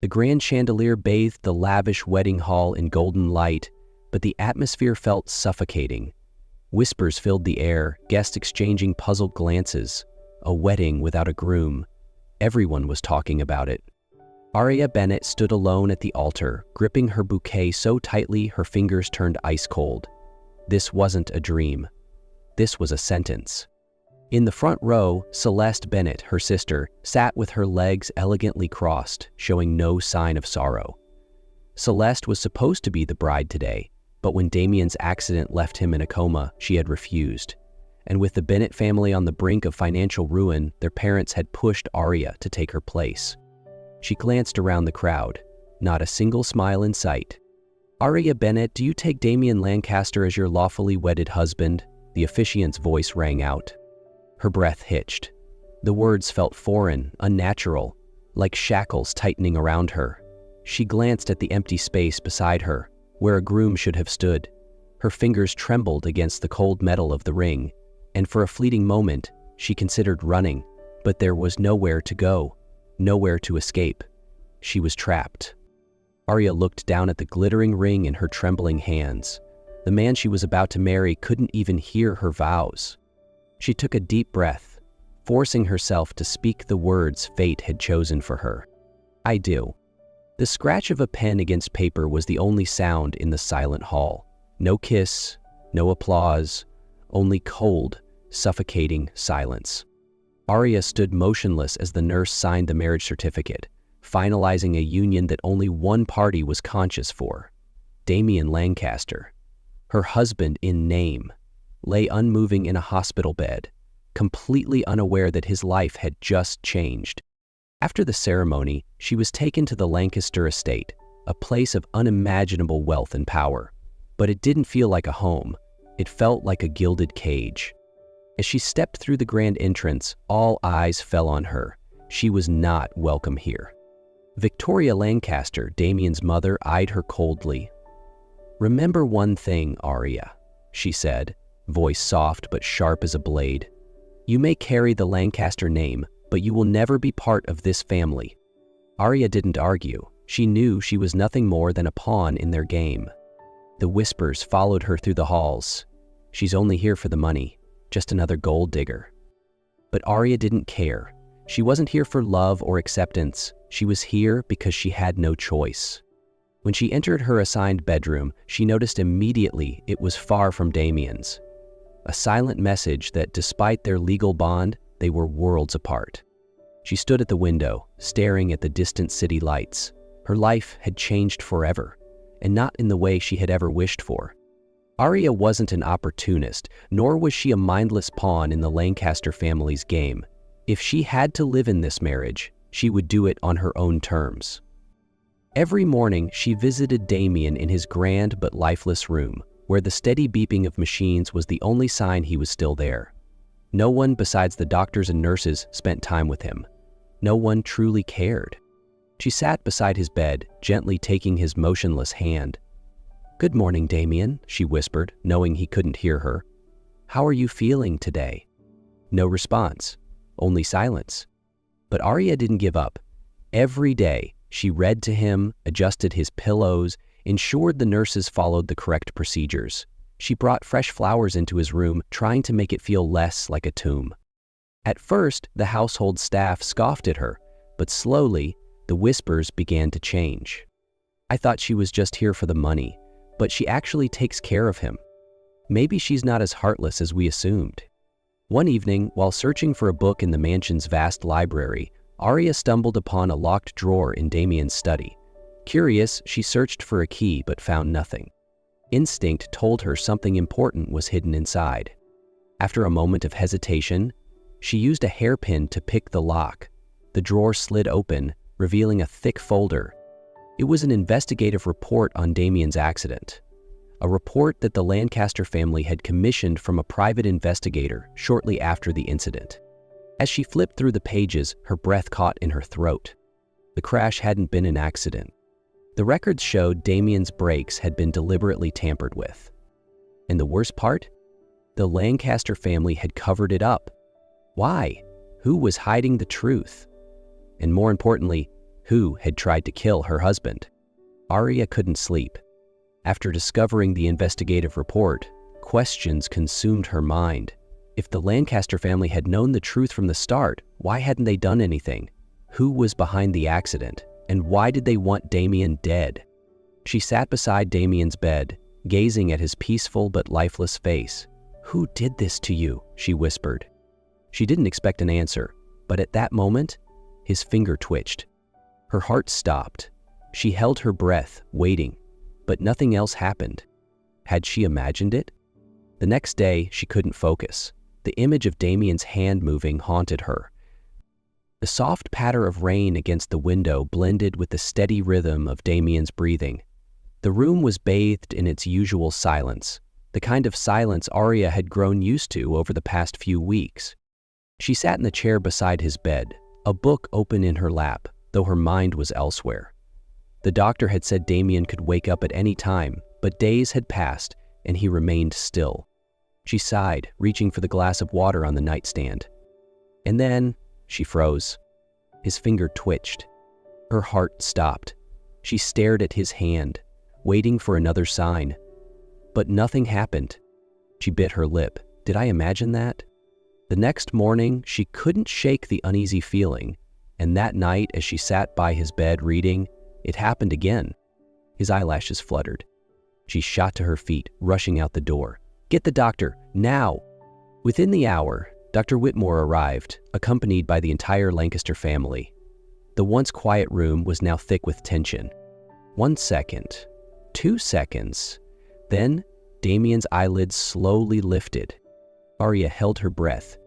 The grand chandelier bathed the lavish wedding hall in golden light, but the atmosphere felt suffocating. Whispers filled the air, guests exchanging puzzled glances. A wedding without a groom. Everyone was talking about it. Aria Bennett stood alone at the altar, gripping her bouquet so tightly her fingers turned ice cold. This wasn't a dream. This was a sentence. In the front row, Celeste Bennett, her sister, sat with her legs elegantly crossed, showing no sign of sorrow. Celeste was supposed to be the bride today, but when Damien's accident left him in a coma, she had refused. And with the Bennett family on the brink of financial ruin, their parents had pushed Aria to take her place. She glanced around the crowd. Not a single smile in sight. "Aria Bennett, do you take Damien Lancaster as your lawfully wedded husband?" The officiant's voice rang out. Her breath hitched. The words felt foreign, unnatural, like shackles tightening around her. She glanced at the empty space beside her, where a groom should have stood. Her fingers trembled against the cold metal of the ring, and for a fleeting moment, she considered running, but there was nowhere to go, nowhere to escape. She was trapped. Aria looked down at the glittering ring in her trembling hands. The man she was about to marry couldn't even hear her vows. She took a deep breath, forcing herself to speak the words fate had chosen for her. "I do." The scratch of a pen against paper was the only sound in the silent hall. No kiss, no applause, only cold, suffocating silence. Aria stood motionless as the nurse signed the marriage certificate, finalizing a union that only one party was conscious for. Damien Lancaster, her husband in name, lay unmoving in a hospital bed, completely unaware that his life had just changed. After the ceremony, she was taken to the Lancaster estate, a place of unimaginable wealth and power. But it didn't feel like a home. It felt like a gilded cage. As she stepped through the grand entrance, all eyes fell on her. She was not welcome here. Victoria Lancaster, Damien's mother, eyed her coldly. "Remember one thing, Aria," she said, voice soft but sharp as a blade. "You may carry the Lancaster name, but you will never be part of this family." Aria didn't argue. She knew she was nothing more than a pawn in their game. The whispers followed her through the halls. "She's only here for the money, just another gold digger." But Aria didn't care. She wasn't here for love or acceptance. She was here because she had no choice. When she entered her assigned bedroom, she noticed immediately it was far from Damien's. A silent message that, despite their legal bond, they were worlds apart. She stood at the window, staring at the distant city lights. Her life had changed forever, and not in the way she had ever wished for. Aria wasn't an opportunist, nor was she a mindless pawn in the Lancaster family's game. If she had to live in this marriage, she would do it on her own terms. Every morning, she visited Damien in his grand but lifeless room, where the steady beeping of machines was the only sign he was still there. No one besides the doctors and nurses spent time with him. No one truly cared. She sat beside his bed, gently taking his motionless hand. "Good morning, Damien," she whispered, knowing he couldn't hear her. "How are you feeling today?" No response, only silence. But Aria didn't give up. Every day, she read to him, adjusted his pillows, ensured the nurses followed the correct procedures. She brought fresh flowers into his room, trying to make it feel less like a tomb. At first, the household staff scoffed at her, but slowly, the whispers began to change. "I thought she was just here for the money, but she actually takes care of him. Maybe she's not as heartless as we assumed." One evening, while searching for a book in the mansion's vast library, Aria stumbled upon a locked drawer in Damien's study. Curious, she searched for a key but found nothing. Instinct told her something important was hidden inside. After a moment of hesitation, she used a hairpin to pick the lock. The drawer slid open, revealing a thick folder. It was an investigative report on Damien's accident. A report that the Lancaster family had commissioned from a private investigator shortly after the incident. As she flipped through the pages, her breath caught in her throat. The crash hadn't been an accident. The records showed Damien's brakes had been deliberately tampered with. And the worst part? The Lancaster family had covered it up. Why? Who was hiding the truth? And more importantly, Who had tried to kill her husband? Arya couldn't sleep. After discovering the investigative report, questions consumed her mind. If the Lancaster family had known the truth from the start, why hadn't they done anything? Who was behind the accident? And why did they want Damien dead? She sat beside Damien's bed, gazing at his peaceful but lifeless face. "Who did this to you?" she whispered. She didn't expect an answer, but at that moment, his finger twitched. Her heart stopped. She held her breath, waiting, but nothing else happened. Had she imagined it? The next day, she couldn't focus. The image of Damien's hand moving haunted her. The soft patter of rain against the window blended with the steady rhythm of Damien's breathing. The room was bathed in its usual silence, the kind of silence Arya had grown used to over the past few weeks. She sat in the chair beside his bed, a book open in her lap, though her mind was elsewhere. The doctor had said Damien could wake up at any time, but days had passed and he remained still. She sighed, reaching for the glass of water on the nightstand. And then she froze. His finger twitched. Her heart stopped. She stared at his hand, waiting for another sign. But nothing happened. She bit her lip. Did I imagine that? The next morning, she couldn't shake the uneasy feeling, and that night, as she sat by his bed reading, it happened again. His eyelashes fluttered. She shot to her feet, rushing out the door. "Get the doctor, now!" Within the hour, Dr. Whitmore arrived, accompanied by the entire Lancaster family. The once quiet room was now thick with tension. 1 second, 2 seconds, then Damien's eyelids slowly lifted. Arya held her breath.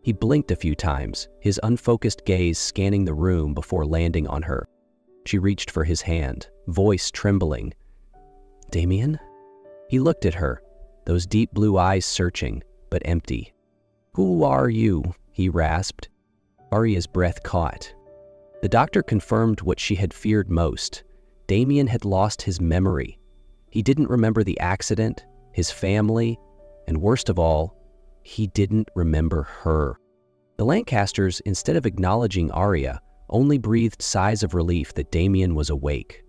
He blinked a few times, his unfocused gaze scanning the room before landing on her. She reached for his hand, voice trembling. "Damien?" He looked at her, those deep blue eyes searching, but empty. "Who are you?" he rasped. Arya's breath caught. The doctor confirmed what she had feared most. Damien had lost his memory. He didn't remember the accident, his family, and worst of all, he didn't remember her. The Lancasters, instead of acknowledging Arya, only breathed sighs of relief that Damien was awake.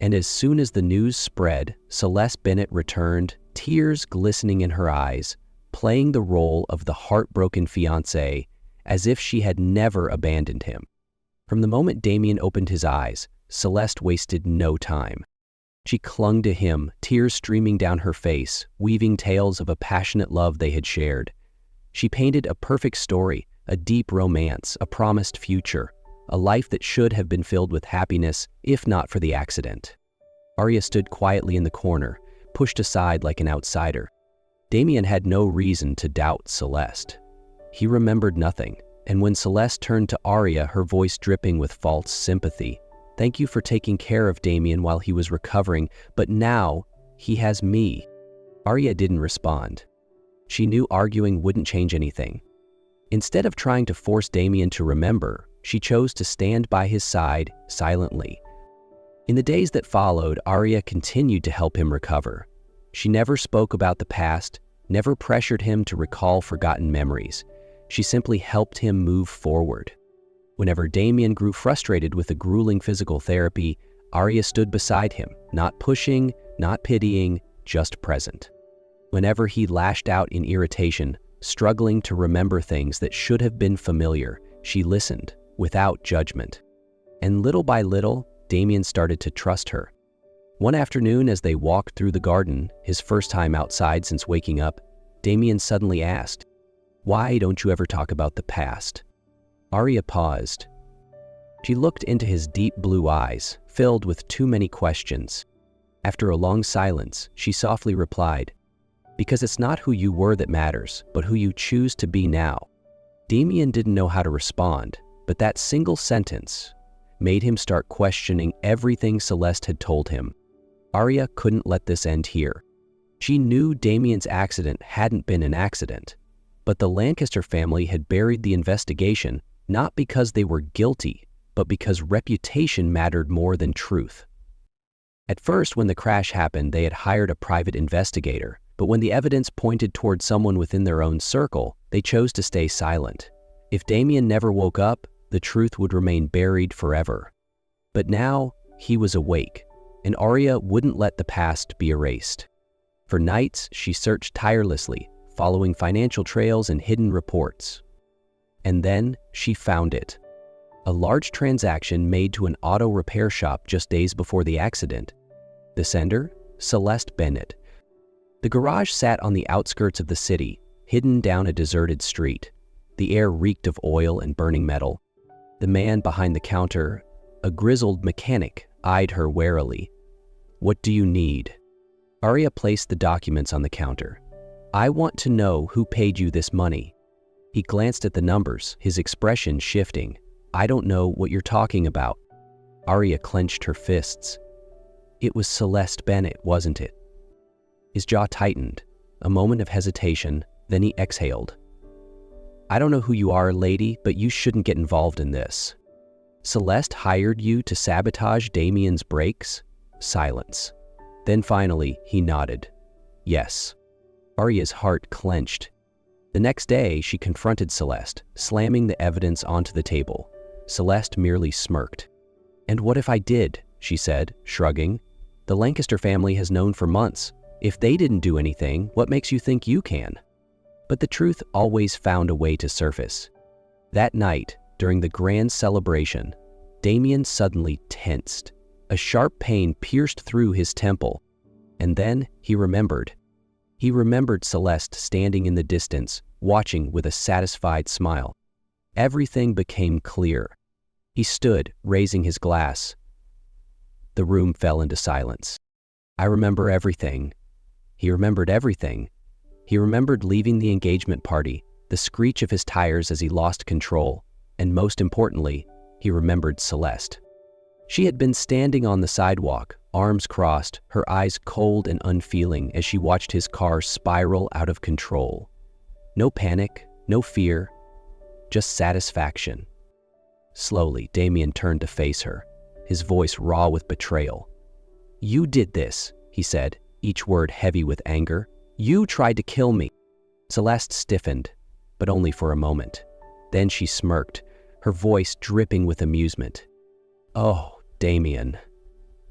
And as soon as the news spread, Celeste Bennett returned, tears glistening in her eyes, playing the role of the heartbroken fiancé, as if she had never abandoned him. From the moment Damien opened his eyes, Celeste wasted no time. She clung to him, tears streaming down her face, weaving tales of a passionate love they had shared. She painted a perfect story, a deep romance, a promised future, a life that should have been filled with happiness, if not for the accident. Arya stood quietly in the corner, pushed aside like an outsider. Damien had no reason to doubt Celeste. He remembered nothing, and when Celeste turned to Arya, her voice dripping with false sympathy, "Thank you for taking care of Damien while he was recovering, but now he has me." Arya didn't respond. She knew arguing wouldn't change anything. Instead of trying to force Damien to remember, she chose to stand by his side silently. In the days that followed, Arya continued to help him recover. She never spoke about the past, never pressured him to recall forgotten memories. She simply helped him move forward. Whenever Damien grew frustrated with the grueling physical therapy, Arya stood beside him, not pushing, not pitying, just present. Whenever he lashed out in irritation, struggling to remember things that should have been familiar, she listened, without judgment. And little by little, Damien started to trust her. One afternoon, as they walked through the garden, his first time outside since waking up, Damien suddenly asked, "Why don't you ever talk about the past?" Arya paused. She looked into his deep blue eyes, filled with too many questions. After a long silence, she softly replied, "Because it's not who you were that matters, but who you choose to be now." Damien didn't know how to respond, but that single sentence made him start questioning everything Celeste had told him. Arya couldn't let this end here. She knew Damien's accident hadn't been an accident, but the Lancaster family had buried the investigation not because they were guilty, but because reputation mattered more than truth. At first, when the crash happened, they had hired a private investigator, but when the evidence pointed toward someone within their own circle, they chose to stay silent. If Damien never woke up, the truth would remain buried forever. But now he was awake, and Arya wouldn't let the past be erased. For nights, she searched tirelessly, following financial trails and hidden reports. And then she found it. A large transaction made to an auto repair shop just days before the accident. The sender? Celeste Bennett. The garage sat on the outskirts of the city, hidden down a deserted street. The air reeked of oil and burning metal. The man behind the counter, a grizzled mechanic, eyed her warily. "What do you need?" Arya placed the documents on the counter. "I want to know who paid you this money." He glanced at the numbers, his expression shifting. "I don't know what you're talking about." Arya clenched her fists. It was Celeste Bennett, wasn't it? His jaw tightened, a moment of hesitation, then he exhaled. "I don't know who you are, lady, but you shouldn't get involved in this." "Celeste hired you to sabotage Damien's brakes?" Silence. Then finally, he nodded. "Yes." Arya's heart clenched. The next day, she confronted Celeste, slamming the evidence onto the table. Celeste merely smirked. "And what if I did?" she said, shrugging. "The Lancaster family has known for months. If they didn't do anything, what makes you think you can?" But the truth always found a way to surface. That night, during the grand celebration, Damien suddenly tensed. A sharp pain pierced through his temple. And then he remembered. He remembered Celeste standing in the distance, watching with a satisfied smile. Everything became clear. He stood, raising his glass. The room fell into silence. "I remember everything." He remembered everything. He remembered leaving the engagement party, the screech of his tires as he lost control, and most importantly, he remembered Celeste. She had been standing on the sidewalk, arms crossed, her eyes cold and unfeeling as she watched his car spiral out of control. No panic, no fear, just satisfaction. Slowly, Damien turned to face her, his voice raw with betrayal. "You did this," he said, each word heavy with anger. "You tried to kill me." Celeste stiffened, but only for a moment. Then she smirked, her voice dripping with amusement. "Oh, Damien."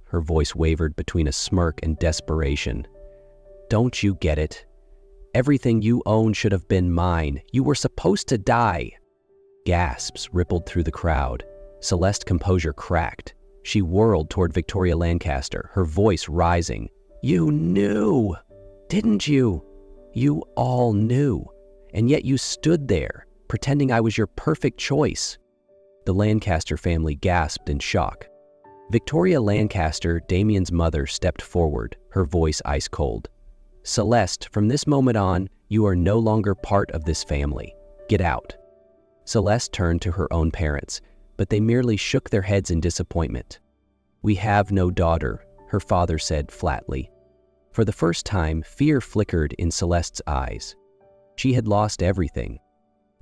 Her voice wavered between a smirk and desperation. "Don't you get it? Everything you own should have been mine. You were supposed to die." Gasps rippled through the crowd. Celeste's composure cracked. She whirled toward Victoria Lancaster, her voice rising. "You knew, didn't you? You all knew. And yet you stood there, pretending I was your perfect choice." The Lancaster family gasped in shock. Victoria Lancaster, Damien's mother, stepped forward, her voice ice cold. "Celeste, from this moment on, you are no longer part of this family. Get out." Celeste turned to her own parents, but they merely shook their heads in disappointment. "We have no daughter," her father said flatly. For the first time, fear flickered in Celeste's eyes. She had lost everything.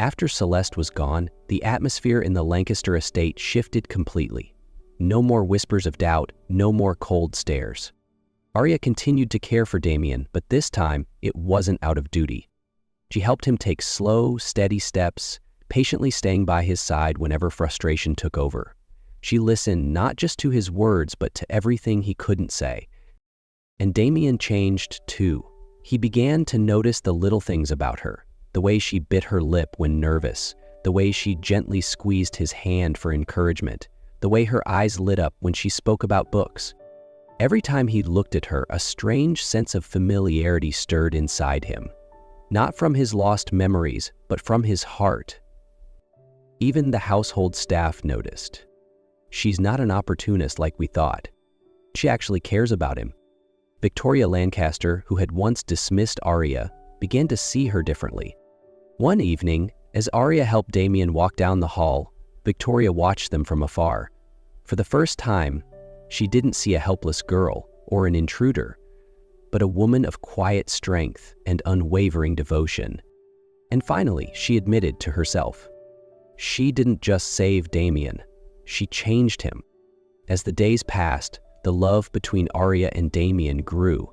After Celeste was gone, the atmosphere in the Lancaster estate shifted completely. No more whispers of doubt, no more cold stares. Arya continued to care for Damien, but this time, it wasn't out of duty. She helped him take slow, steady steps, patiently staying by his side whenever frustration took over. She listened not just to his words, but to everything he couldn't say. And Damien changed too. He began to notice the little things about her, the way she bit her lip when nervous, the way she gently squeezed his hand for encouragement, the way her eyes lit up when she spoke about books. Every time he looked at her, a strange sense of familiarity stirred inside him. Not from his lost memories, but from his heart. Even the household staff noticed. She's not an opportunist like we thought. She actually cares about him. Victoria Lancaster, who had once dismissed Arya, began to see her differently. One evening, as Arya helped Damien walk down the hall, Victoria watched them from afar. For the first time, she didn't see a helpless girl or an intruder, but a woman of quiet strength and unwavering devotion. And finally, she admitted to herself. She didn't just save Damien, she changed him. As the days passed, the love between Arya and Damien grew,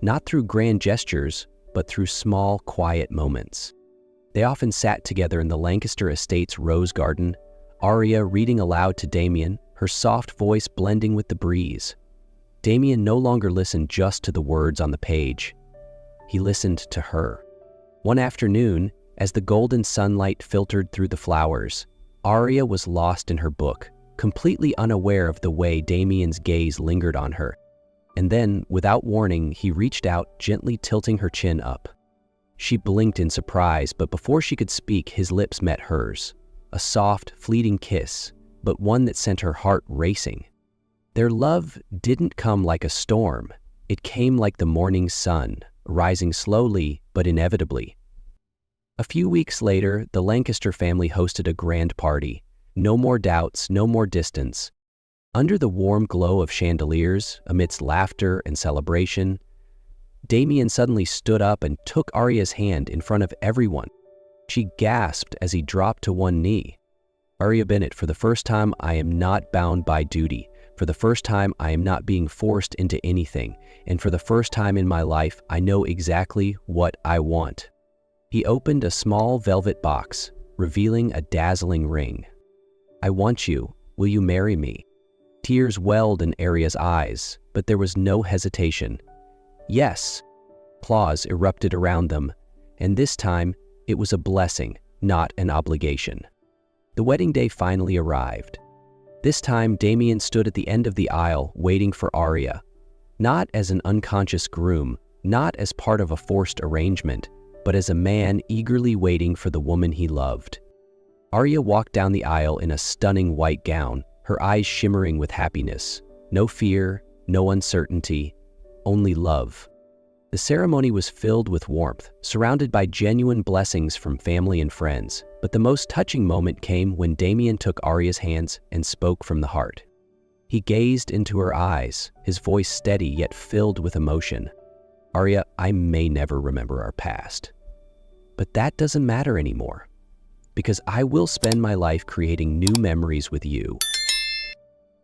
not through grand gestures, but through small, quiet moments. They often sat together in the Lancaster estate's rose garden, Arya reading aloud to Damien, her soft voice blending with the breeze. Damien no longer listened just to the words on the page. He listened to her. One afternoon, as the golden sunlight filtered through the flowers, Arya was lost in her book, completely unaware of the way Damien's gaze lingered on her. And then, without warning, he reached out, gently tilting her chin up. She blinked in surprise, but before she could speak, his lips met hers. A soft, fleeting kiss, but one that sent her heart racing. Their love didn't come like a storm. It came like the morning sun, rising slowly but inevitably. A few weeks later, the Lancaster family hosted a grand party. No more doubts, no more distance. Under the warm glow of chandeliers, amidst laughter and celebration, Damien suddenly stood up and took Arya's hand in front of everyone. She gasped as he dropped to one knee. "Arya Bennett, for the first time, I am not bound by duty. For the first time, I am not being forced into anything. And for the first time in my life, I know exactly what I want." He opened a small velvet box, revealing a dazzling ring. "I want you. Will you marry me?" Tears welled in Arya's eyes, but there was no hesitation. "Yes." Applause erupted around them, and this time, it was a blessing, not an obligation. The wedding day finally arrived. This time, Damien stood at the end of the aisle, waiting for Arya. Not as an unconscious groom, not as part of a forced arrangement, but as a man eagerly waiting for the woman he loved. Arya walked down the aisle in a stunning white gown, her eyes shimmering with happiness. No fear, no uncertainty, only love. The ceremony was filled with warmth, surrounded by genuine blessings from family and friends, but the most touching moment came when Damien took Arya's hands and spoke from the heart. He gazed into her eyes, his voice steady yet filled with emotion. "Arya, I may never remember our past, but that doesn't matter anymore, because I will spend my life creating new memories with you.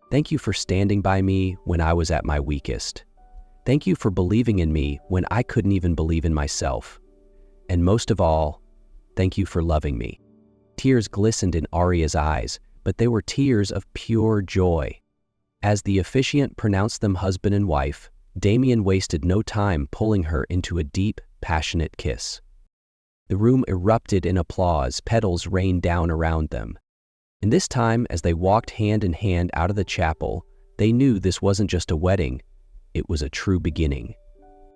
Thank you for standing by me when I was at my weakest. Thank you for believing in me when I couldn't even believe in myself. And most of all, thank you for loving me." Tears glistened in Arya's eyes, but they were tears of pure joy. As the officiant pronounced them husband and wife, Damien wasted no time pulling her into a deep, passionate kiss. The room erupted in applause, petals rained down around them. And this time, as they walked hand in hand out of the chapel, they knew this wasn't just a wedding, it was a true beginning.